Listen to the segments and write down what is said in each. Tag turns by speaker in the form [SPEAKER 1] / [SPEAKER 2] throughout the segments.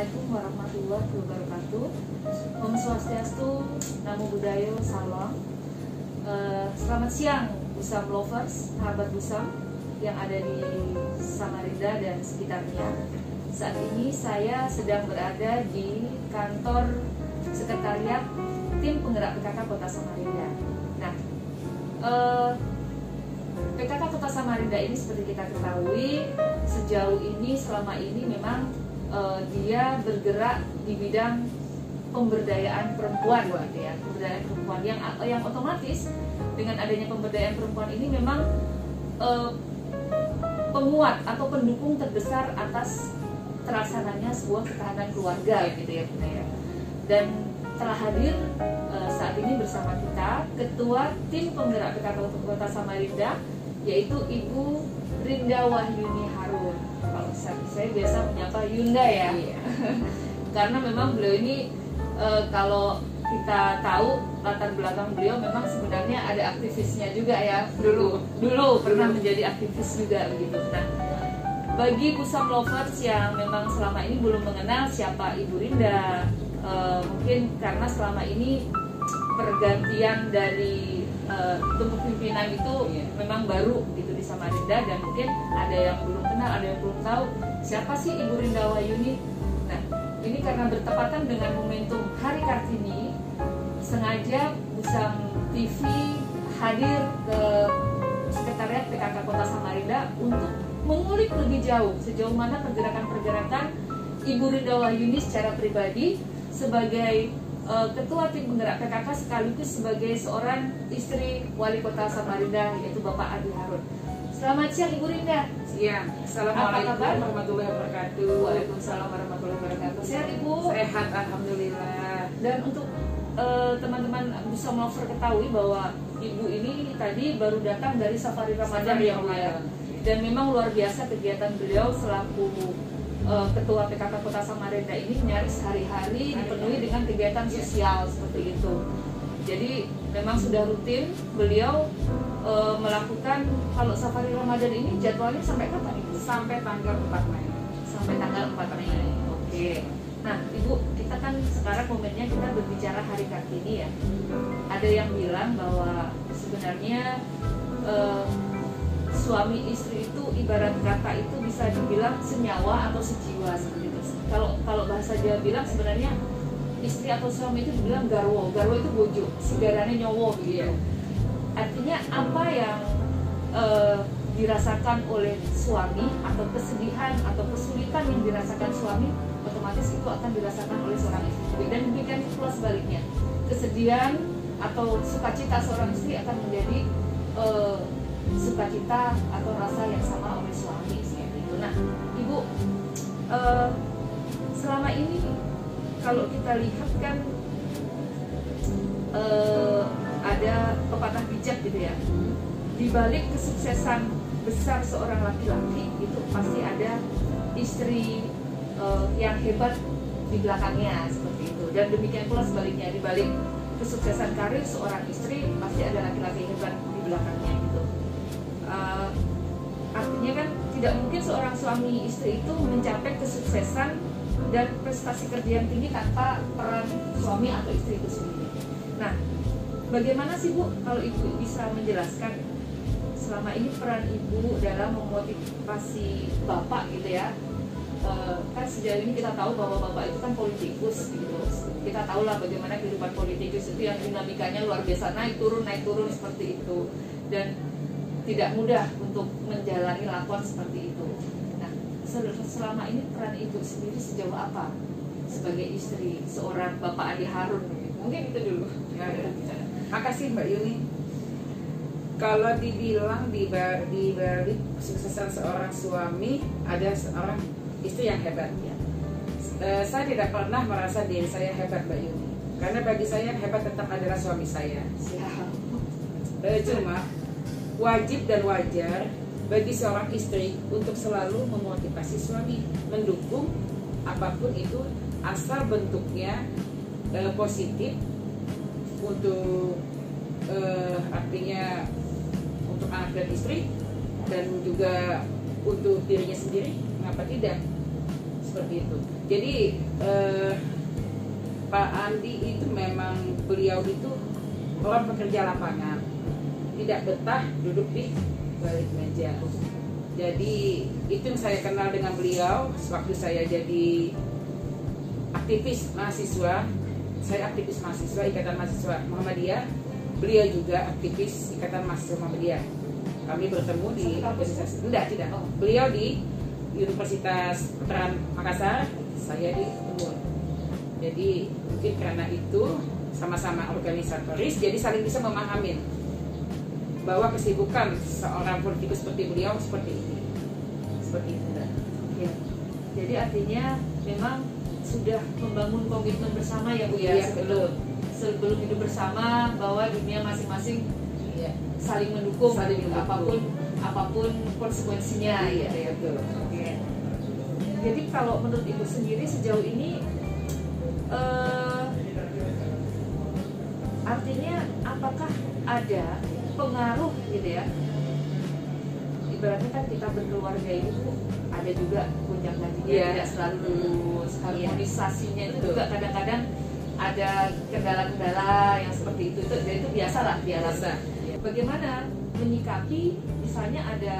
[SPEAKER 1] Assalamualaikum warahmatullahi wabarakatuh. Om Swastiastu, Namo Buddhaya, Salam. Selamat siang Busam lovers, sahabat Busam yang ada di Samarinda dan sekitarnya. Saat ini saya sedang berada di kantor sekretariat tim penggerak PKK Kota Samarinda. Nah, PKK Kota Samarinda ini seperti kita ketahui sejauh ini selama ini memang dia bergerak di bidang pemberdayaan perempuan, gitu ya, pemberdayaan perempuan yang otomatis dengan adanya pemberdayaan perempuan ini memang penguat atau pendukung terbesar atas terlaksananya sebuah ketahanan keluarga, gitu ya, Bunda ya. Dan telah hadir saat ini bersama kita Ketua Tim Penggerak PKK Kota Samarinda, yaitu Ibu Rinda Wahyuni Harun. Kalau saya biasa menyapa Yunda ya, iya. Karena memang beliau ini kalau kita tahu latar belakang beliau memang sebenarnya ada aktivisnya juga ya, dulu pernah menjadi aktivis juga begitu. Nah, bagi Busam lovers yang memang selama ini belum mengenal siapa Ibu Rinda, mungkin karena selama ini pergantian dari tubuh pimpinan itu memang baru gitu di Samarinda, dan mungkin ada yang belum kenal, ada yang belum tahu siapa sih Ibu Rinda Wahyuni. Nah, ini karena bertepatan dengan momentum Hari Kartini, sengaja Busam TV hadir ke sekretariat PKK Kota Samarinda untuk mengulik lebih jauh sejauh mana pergerakan-pergerakan Ibu Rinda Wahyuni secara pribadi sebagai Ketua Tim Penggerak PKK sekaligus sebagai seorang istri Wali Kota Samarinda, yaitu Bapak Adi Harun. Selamat siang Ibu Rinda.
[SPEAKER 2] Siang. Assalamualaikum warahmatullahi wabarakatuh.
[SPEAKER 1] Waalaikumsalam warahmatullahi wabarakatuh. Sehat Ibu?
[SPEAKER 2] Sehat, alhamdulillah.
[SPEAKER 1] Dan untuk teman-teman Busam lover ketahui bahwa Ibu ini tadi baru datang dari Safari Ramadan ya, Bu ya. Dan memang luar biasa kegiatan beliau selaku Ketua PKK Kota Samarinda ini nyaris hari-hari dipenuhi dengan kegiatan sosial seperti itu. Jadi memang sudah rutin beliau melakukan, kalau Safari Ramadan ini jadwalnya sampai kapan Ibu?
[SPEAKER 2] Sampai tanggal 4 Mei.
[SPEAKER 1] Sampai tanggal 4 Mei. Oke. Nah Ibu, kita kan sekarang momennya kita berbicara Hari Kartini ya. Ada yang bilang bahwa sebenarnya suami istri itu ibarat kata itu bisa dibilang senyawa atau sejiwa seperti itu. Kalau bahasa Jawa bilang sebenarnya istri atau suami itu dibilang garwo itu bojo, sigarane nyowo gitu. Artinya apa yang dirasakan oleh suami atau kesedihan atau kesulitan yang dirasakan suami, otomatis itu akan dirasakan oleh seorang istri. Dan demikian pula sebaliknya, kesedihan atau sukacita seorang istri akan menjadi sukacita atau rasa yang sama oleh suami seperti itu. Nah, Ibu, selama ini kalau kita lihat kan ada pepatah bijak gitu ya. Di balik kesuksesan besar seorang laki-laki itu pasti ada istri yang hebat di belakangnya seperti itu. Dan demikian pula sebaliknya, di balik kesuksesan karir seorang istri pasti ada laki-laki hebat di belakangnya gitu. Artinya kan tidak mungkin seorang suami istri itu mencapai kesuksesan dan prestasi kerja yang tinggi tanpa peran suami atau istri itu sendiri. Nah, bagaimana sih Bu kalau Ibu bisa menjelaskan selama ini peran Ibu dalam memotivasi Bapak gitu ya? Kan sejauh ini kita tahu bahwa Bapak itu kan politikus gitu. Kita tahu lah bagaimana kehidupan politikus itu yang dinamikanya luar biasa, naik turun seperti itu, dan tidak mudah untuk menjalani lakon seperti itu. Nah, selama ini peran Ibu sendiri sejauh apa sebagai istri seorang Bapak Adi Harun? Mungkin itu dulu.
[SPEAKER 2] Ya. Makasih Mbak Yuni. Kalau dibilang di balik kesuksesan seorang suami ada seorang istri yang hebat ya. Saya tidak pernah merasa diri saya hebat Mbak Yuni, karena bagi saya yang hebat tetap adalah suami saya. Cuma wajib dan wajar bagi seorang istri untuk selalu memotivasi suami, mendukung apapun itu asal bentuknya positif untuk artinya untuk anak dan istri, dan juga untuk dirinya sendiri. Mengapa tidak? seperti itu. Jadi Pak Andi itu memang beliau itu orang pekerja lapangan, tidak betah duduk di balik meja. Jadi itu yang saya kenal dengan beliau waktu saya jadi aktivis mahasiswa. Saya aktivis mahasiswa Ikatan Mahasiswa Muhammadiyah, beliau juga aktivis Ikatan Mahasiswa Muhammadiyah. Kami bertemu di organisasi, tidak. Beliau di Universitas Veteran Makassar, saya di Unmul. Jadi mungkin karena itu sama-sama organisatoris, jadi saling bisa memahami bahwa kesibukan seorang politikus seperti beliau seperti ini, seperti itu.
[SPEAKER 1] Ya. Jadi artinya memang sudah membangun komitmen bersama ya Bu ya,
[SPEAKER 2] Iya,
[SPEAKER 1] sebelum hidup bersama, bahwa dunia masing-masing saling mendukung, apapun konsekuensinya.
[SPEAKER 2] Iya,
[SPEAKER 1] gitu ya.
[SPEAKER 2] betul.
[SPEAKER 1] Oke. Jadi kalau menurut Ibu sendiri sejauh ini artinya apakah ada pengaruh gitu ya, ibaratnya kan kita berkeluarga itu ada juga gonjang ganjingnya, tidak selalu lurus, harmonisasinya itu juga kadang-kadang ada kendala-kendala yang seperti itu biasalah biasa. Bagaimana menyikapi misalnya ada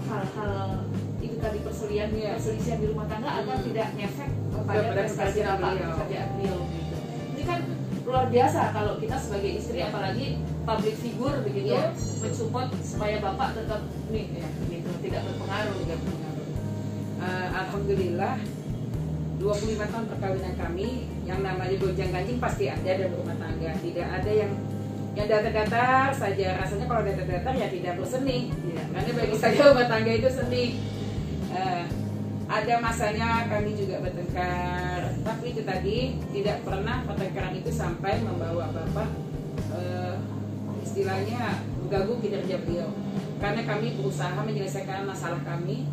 [SPEAKER 1] hal-hal itu tadi perselisihan di rumah tangga agar tidak ngefek kepada prestasi pekerjaan beliau gitu. Ini kan luar biasa kalau kita sebagai istri, apalagi public figure begitu, mensupport supaya bapak tetap nih ya, gitu, tidak berpengaruh.
[SPEAKER 2] Alhamdulillah 25 tahun perkawinan kami, yang namanya gonjang ganjing pasti ada dalam rumah tangga. Tidak ada yang datar-datar saja. Rasanya kalau datar-datar ya tidak berseni. Karena bagi saya rumah tangga itu seni. Ada masanya kami juga bertengkar, tapi itu tadi tidak pernah pertengkaran itu sampai membawa bapak istilahnya mengganggu kinerja beliau. Karena kami berusaha menyelesaikan masalah kami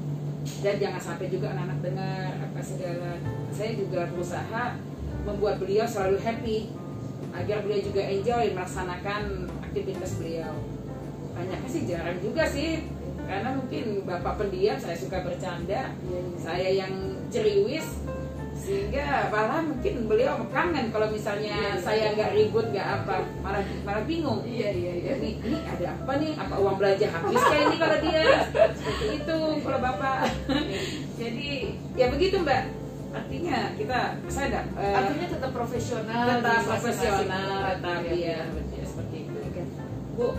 [SPEAKER 2] dan jangan sampai juga anak-anak dengar apa segala. Saya juga berusaha membuat beliau selalu happy agar beliau juga enjoy melaksanakan aktivitas beliau. Banyaknya sih jarang juga sih, karena mungkin bapak pendiam, saya suka bercanda, saya yang ceriwis, sehingga malah mungkin beliau kangen kalau misalnya saya nggak ribut nggak apa, malah bingung. Ini ada apa nih? Apa uang belanja habis kayak ini kalau dia seperti itu kalau bapak. Jadi ya begitu Mbak. Artinya
[SPEAKER 1] artinya tetap profesional,
[SPEAKER 2] tapi ya seperti itu.
[SPEAKER 1] Bu,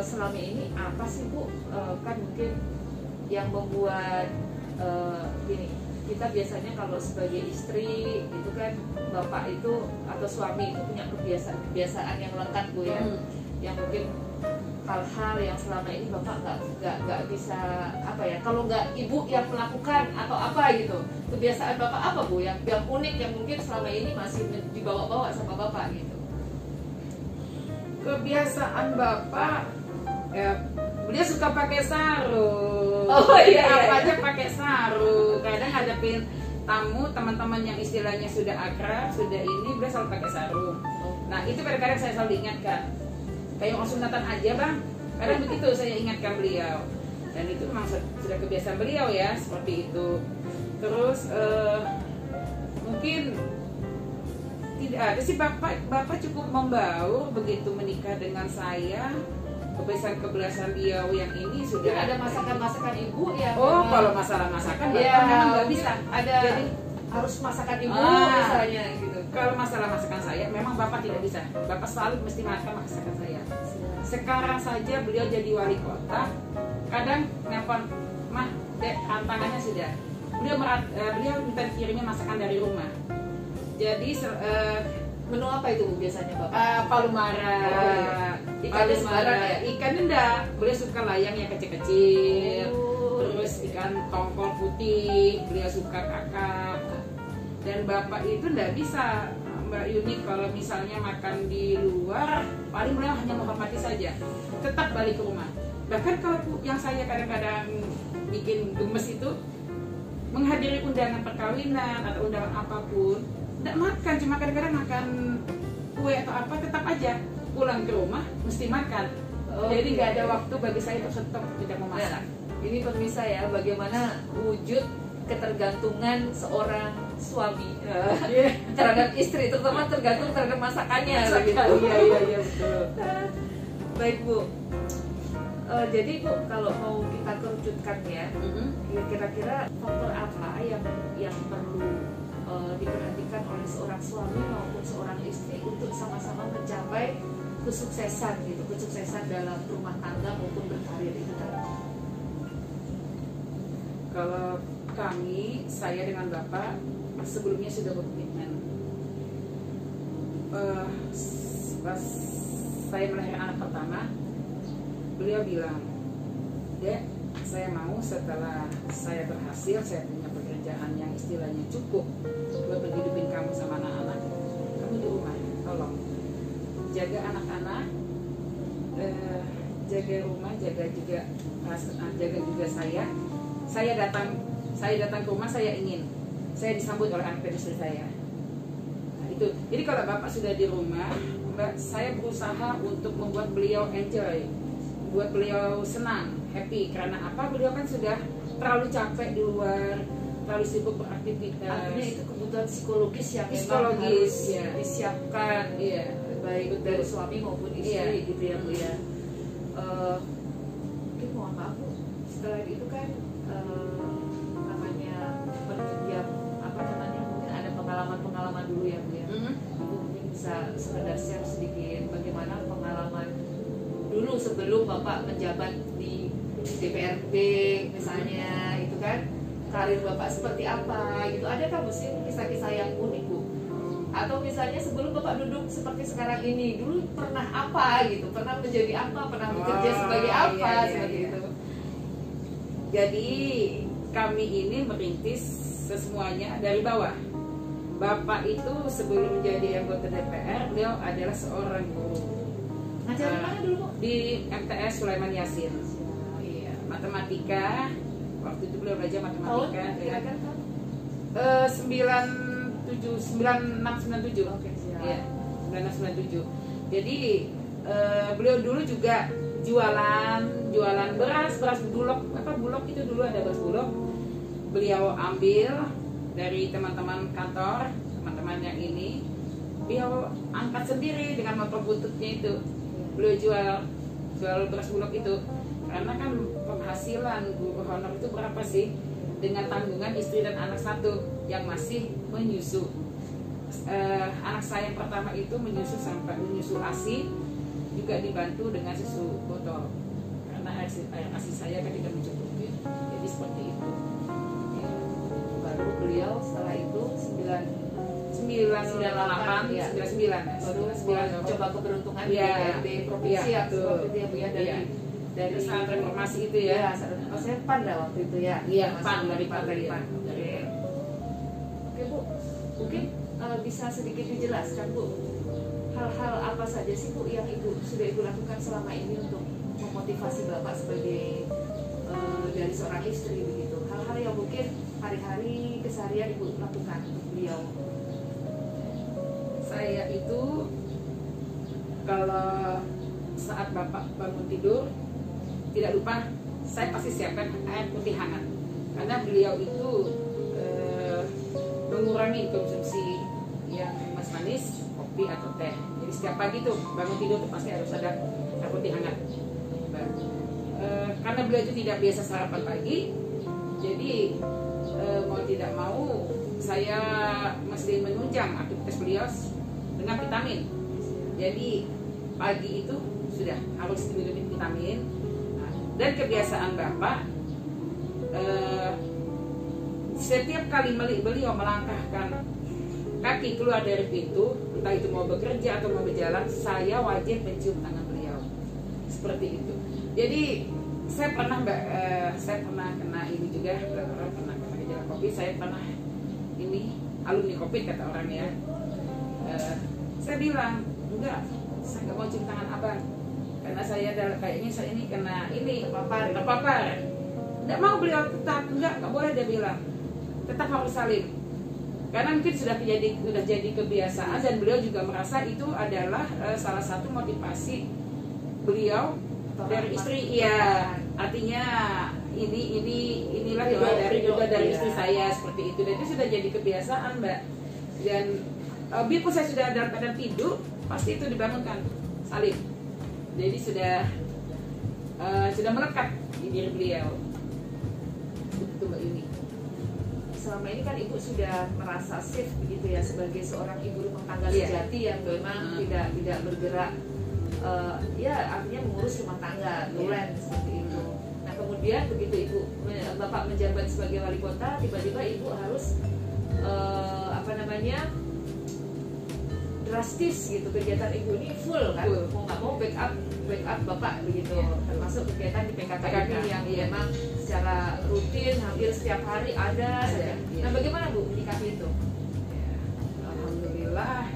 [SPEAKER 1] selama ini apa sih Bu, kan mungkin yang membuat gini, kita biasanya kalau sebagai istri itu kan bapak itu atau suami itu punya kebiasaan yang lekat Bu ya, yang mungkin hal-hal yang selama ini bapak nggak bisa apa ya, kalau nggak ibu yang melakukan atau apa gitu, kebiasaan bapak apa Bu yang unik yang mungkin selama ini masih dibawa-bawa sama bapak gitu?
[SPEAKER 2] Kebiasaan bapak ya, beliau suka pakai sarung. Apa aja pakai sarung. Kadang hadapin tamu, teman-teman yang istilahnya sudah akrab, sudah ini, beliau selalu pakai sarung. Nah itu kadang-kadang saya selalu ingatkan, kayak orang sunatan aja Bang, kadang begitu saya ingatkan beliau. Dan itu memang sudah kebiasaan beliau ya, seperti itu. Terus mungkin tidak ada sih, bapak cukup membaur begitu menikah dengan saya. Kebiasaan beliau yang ini sudah
[SPEAKER 1] ada masakan ibu ya.
[SPEAKER 2] Kalau masalah masakan bapak memang nggak bisa.
[SPEAKER 1] Jadi harus masakan ibu misalnya gitu.
[SPEAKER 2] Kalau masalah masakan saya memang bapak tidak bisa. Bapak selalu mesti makan masakan saya. Sekarang saja beliau jadi wali kota, kadang nelpon, Mah, Dek, tantangannya sudah. Beliau minta kirimnya masakan dari rumah. Jadi
[SPEAKER 1] menu apa itu Bu biasanya bapak?
[SPEAKER 2] Palu mara, ikan enggak, beliau suka layang yang kecil-kecil, terus ikan tongkol putih, beliau suka kakap. Dan bapak itu enggak bisa Mbak Yuni kalau misalnya makan di luar, paling beliau hanya menghormati saja, tetap balik ke rumah. Bahkan kalau yang saya kadang-kadang bikin gemes itu, menghadiri undangan perkawinan atau undangan apapun, tidak makan, cuma kadang-kadang makan kue atau apa, tetap aja pulang ke rumah mesti makan. Jadi nggak ada waktu bagi saya untuk stop tidak memasak.
[SPEAKER 1] Ini pemirsa ya, bagaimana wujud ketergantungan seorang suami terhadap istri, terutama tergantung terhadap masakannya.
[SPEAKER 2] Iya betul.
[SPEAKER 1] Baik Bu, jadi Bu, kalau mau kita kerucutkan ya, kira-kira faktor apa yang perlu diperhatikan oleh seorang suami maupun seorang istri untuk sama-sama mencapai kesuksesan gitu, kesuksesan dalam rumah tangga maupun berkarir itu tadi?
[SPEAKER 2] Kalau kami, saya dengan Bapak sebelumnya sudah berkomitmen. Pas saya melahirkan anak pertama, beliau bilang, "Dek, saya mau setelah saya berhasil, saya punya pekerjaan yang istilahnya cukup buat menghidupin kamu sama anak-anak, kamu di rumah, tolong jaga anak-anak, jaga rumah, jaga juga saya. Saya datang ke rumah, saya disambut oleh anak dan istri saya." Nah, itu. Jadi kalau Bapak sudah di rumah, saya berusaha untuk membuat beliau enjoy, buat beliau senang, happy. Karena apa? Beliau kan sudah terlalu capek di luar, terlalu sibuk beraktivitas.
[SPEAKER 1] Artinya itu kebutuhan psikologis yang
[SPEAKER 2] Psikologis,
[SPEAKER 1] memang harus
[SPEAKER 2] ya.
[SPEAKER 1] disiapkan,
[SPEAKER 2] Iya,
[SPEAKER 1] baik
[SPEAKER 2] betul.
[SPEAKER 1] dari suami maupun istri,
[SPEAKER 2] Iya.
[SPEAKER 1] gitu ya Bu ya. Mungkin mohon maaf Bu, setelah itu kan namanya penunjang mungkin ada pengalaman dulu ya Bu ya. Ibu mungkin bisa sekedar share sedikit bagaimana pengalaman dulu sebelum Bapak menjabat di DPRD misalnya, itu kan karir Bapak seperti apa gitu. Adakah mesti kisah-kisah yang unik Bu? Atau misalnya sebelum Bapak duduk seperti sekarang ini, dulu pernah apa gitu, pernah menjadi apa, pernah bekerja sebagai apa, seperti itu.
[SPEAKER 2] Jadi kami ini merintis semuanya dari bawah. Bapak itu sebelum menjadi anggota DPR, beliau adalah seorang guru.
[SPEAKER 1] Ngajar di mana dulu Bu?
[SPEAKER 2] Di MTS Sulaiman Yasin. Iya, matematika. Waktu itu beliau belajar matematika.
[SPEAKER 1] Tahun kira-kira tahun?
[SPEAKER 2] 9697.
[SPEAKER 1] Oke, siap.
[SPEAKER 2] Iya, 9697. Jadi beliau dulu juga jualan beras bulog itu dulu ada beras bulog. Beliau ambil dari teman-teman kantor, teman-teman yang ini, beliau angkat sendiri dengan motor bututnya itu. Beliau jual beras bulog itu. Karena kan penghasilan guru honor itu berapa sih? Dengan tanggungan istri dan anak satu yang masih menyusu. Anak saya yang pertama itu menyusu sampai menyusu ASI, juga dibantu dengan susu botol. Karena air ASI saya kan tidak mencukupi. Jadi seperti itu.
[SPEAKER 1] Ya. Baru beliau setelah itu
[SPEAKER 2] 98,
[SPEAKER 1] ya.
[SPEAKER 2] 99
[SPEAKER 1] coba keberuntungan
[SPEAKER 2] ya,
[SPEAKER 1] di provinsi
[SPEAKER 2] ya,
[SPEAKER 1] seperti itu ya Bu ya, dari
[SPEAKER 2] saat reformasi itu ya.
[SPEAKER 1] Saya PAN dah waktu itu ya.
[SPEAKER 2] Iya,
[SPEAKER 1] Masuk
[SPEAKER 2] PAN dari
[SPEAKER 1] PAN.
[SPEAKER 2] Oke.
[SPEAKER 1] Oke Bu, mungkin bisa sedikit dijelaskan Bu, hal-hal apa saja sih Bu yang sudah Ibu lakukan selama ini untuk memotivasi Bapak sebagai dari seorang istri begitu, hal-hal yang mungkin hari-hari keseharian Ibu lakukan untuk beliau.
[SPEAKER 2] Saya itu kalau saat Bapak bangun tidur, tidak lupa saya pasti siapkan air putih hangat, karena beliau itu mengurangi konsumsi yang manis, kopi atau teh. Jadi setiap pagi tuh bangun tidur tuh pasti harus ada air putih hangat. Karena beliau itu tidak biasa sarapan pagi, jadi mau tidak mau saya mesti menunjang aktivitas beliau dengan vitamin. Jadi pagi itu sudah harus diminum vitamin. Dan kebiasaan Bapak, setiap kali beliau melangkahkan kaki keluar dari pintu, entah itu mau bekerja atau mau berjalan, saya wajib mencium tangan beliau. Seperti itu. Jadi saya pernah kena ini juga, orang pernah kena gejala COVID. Saya pernah ini alumni COVID kata orang ya. Saya bilang enggak, saya nggak mau cium tangan abang, karena saya kayaknya saya ini kena ini terpapar. Enggak mau beliau, tetap enggak boleh, dia bilang tetap harus salim. Karena mungkin sudah jadi kebiasaan, dan beliau juga merasa itu adalah salah satu motivasi beliau dari istri. Iya, artinya inilah juga dari istri saya seperti itu, dan itu sudah jadi kebiasaan, Mbak. Dan biarpun saya sudah dalam keadaan tidur, pasti itu dibangunkan Salim. Jadi sudah melekat di diri beliau. Itu Mbak Yuni.
[SPEAKER 1] Selama ini kan ibu sudah merasa safe begitu ya sebagai seorang ibu rumah tangga sejati yang memang tidak bergerak, ya artinya mengurus rumah tangga, duren seperti itu. Nah kemudian begitu bapak menjabat sebagai wali kota, tiba-tiba ibu harus drastis gitu, kegiatan ibu ini full kan, mau nggak mau backup bapak begitu, termasuk kegiatan di PKK ini yang memang secara rutin hampir setiap hari ada. Nah bagaimana Bu menyikapi itu?
[SPEAKER 2] Alhamdulillah,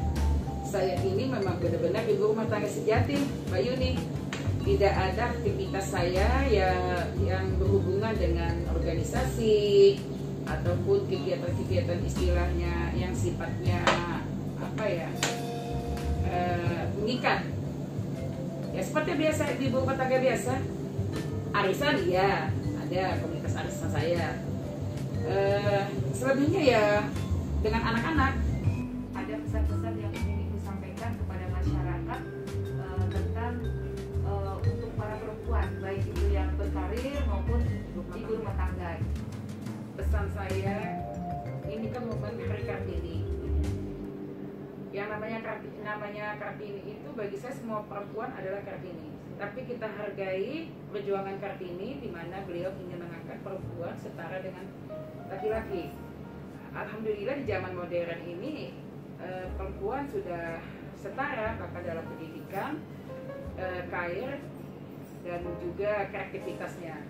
[SPEAKER 2] saya ini memang benar-benar ibu rumah tangga sejati, Mbak Yuni. Tidak ada aktivitas saya yang berhubungan dengan organisasi ataupun kegiatan-kegiatan istilahnya yang sifatnya mengikat. Ya seperti biasa ibu rumah tangga biasa. Arisan iya, ada komunitas arisan saya. Selebihnya ya dengan anak-anak.
[SPEAKER 1] Ada pesan-pesan yang ingin ibu sampaikan kepada masyarakat tentang untuk para perempuan, baik itu yang berkarir maupun ibu rumah tangga.
[SPEAKER 2] Pesan saya, ini kan momen Hari Kartini. Yang namanya Kartini itu bagi saya semua perempuan adalah Kartini. Tapi kita hargai perjuangan Kartini di mana beliau ingin mengangkat perempuan setara dengan laki-laki. Alhamdulillah di zaman modern ini perempuan sudah setara bahkan dalam pendidikan, karir, dan juga kreativitasnya.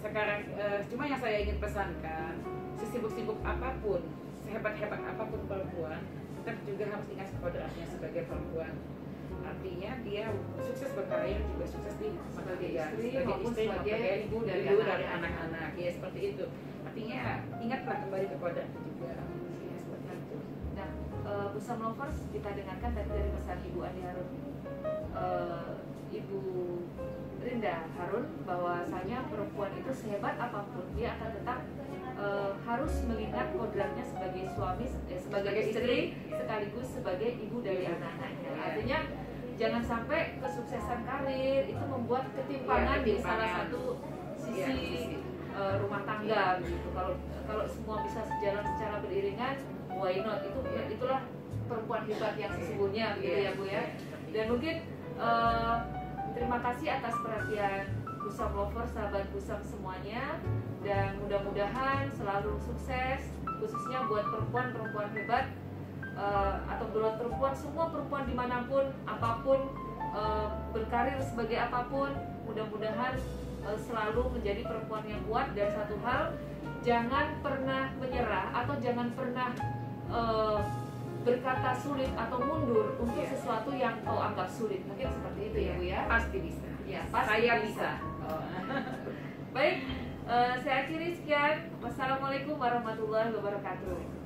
[SPEAKER 2] Sekarang cuma yang saya ingin pesankan, sesibuk-sibuk apapun, sehebat-hebat apapun perempuan, tetap juga harus ingat kodratnya sebagai perempuan. Artinya dia sukses berkarir, juga sukses sebagai istri maupun sebagai ibu dari anak-anak. Ya seperti itu. Artinya ingatlah kembali ke kodrat itu juga. Ya, seperti itu.
[SPEAKER 1] Nah, Busam Lovers kita dengarkan tadi dari pesan Ibu Andi Harun, Ibu Rinda Harun, bahwasanya perempuan itu sehebat apapun dia akan tetap harus mengingat kodratnya sebagai suami, sebagai istri, sekaligus sebagai ibu dari anak-anaknya. Artinya jangan sampai kesuksesan karir itu membuat ketimpangan di salah satu sisi rumah tangga gitu. Kalau semua bisa sejalan secara beriringan, why not? Itulah perempuan hebat yang sesungguhnya gitu ya Bu ya. Dan mungkin terima kasih atas perhatian Busam Lovers, sahabat Busam semuanya, dan mudah-mudahan selalu sukses, khususnya buat perempuan-perempuan hebat atau buat perempuan, semua perempuan dimanapun, apapun, berkarir sebagai apapun, mudah-mudahan selalu menjadi perempuan yang kuat. Dan satu hal, jangan pernah menyerah atau jangan pernah berkata sulit atau mundur untuk sesuatu yang kau anggap sulit. Mungkin seperti itu ya Bu ya.
[SPEAKER 2] Pasti bisa.
[SPEAKER 1] Ya, pasti
[SPEAKER 2] saya
[SPEAKER 1] bisa.
[SPEAKER 2] Oh.
[SPEAKER 1] Baik, saya akhiri sekian. Wassalamualaikum warahmatullahi wabarakatuh.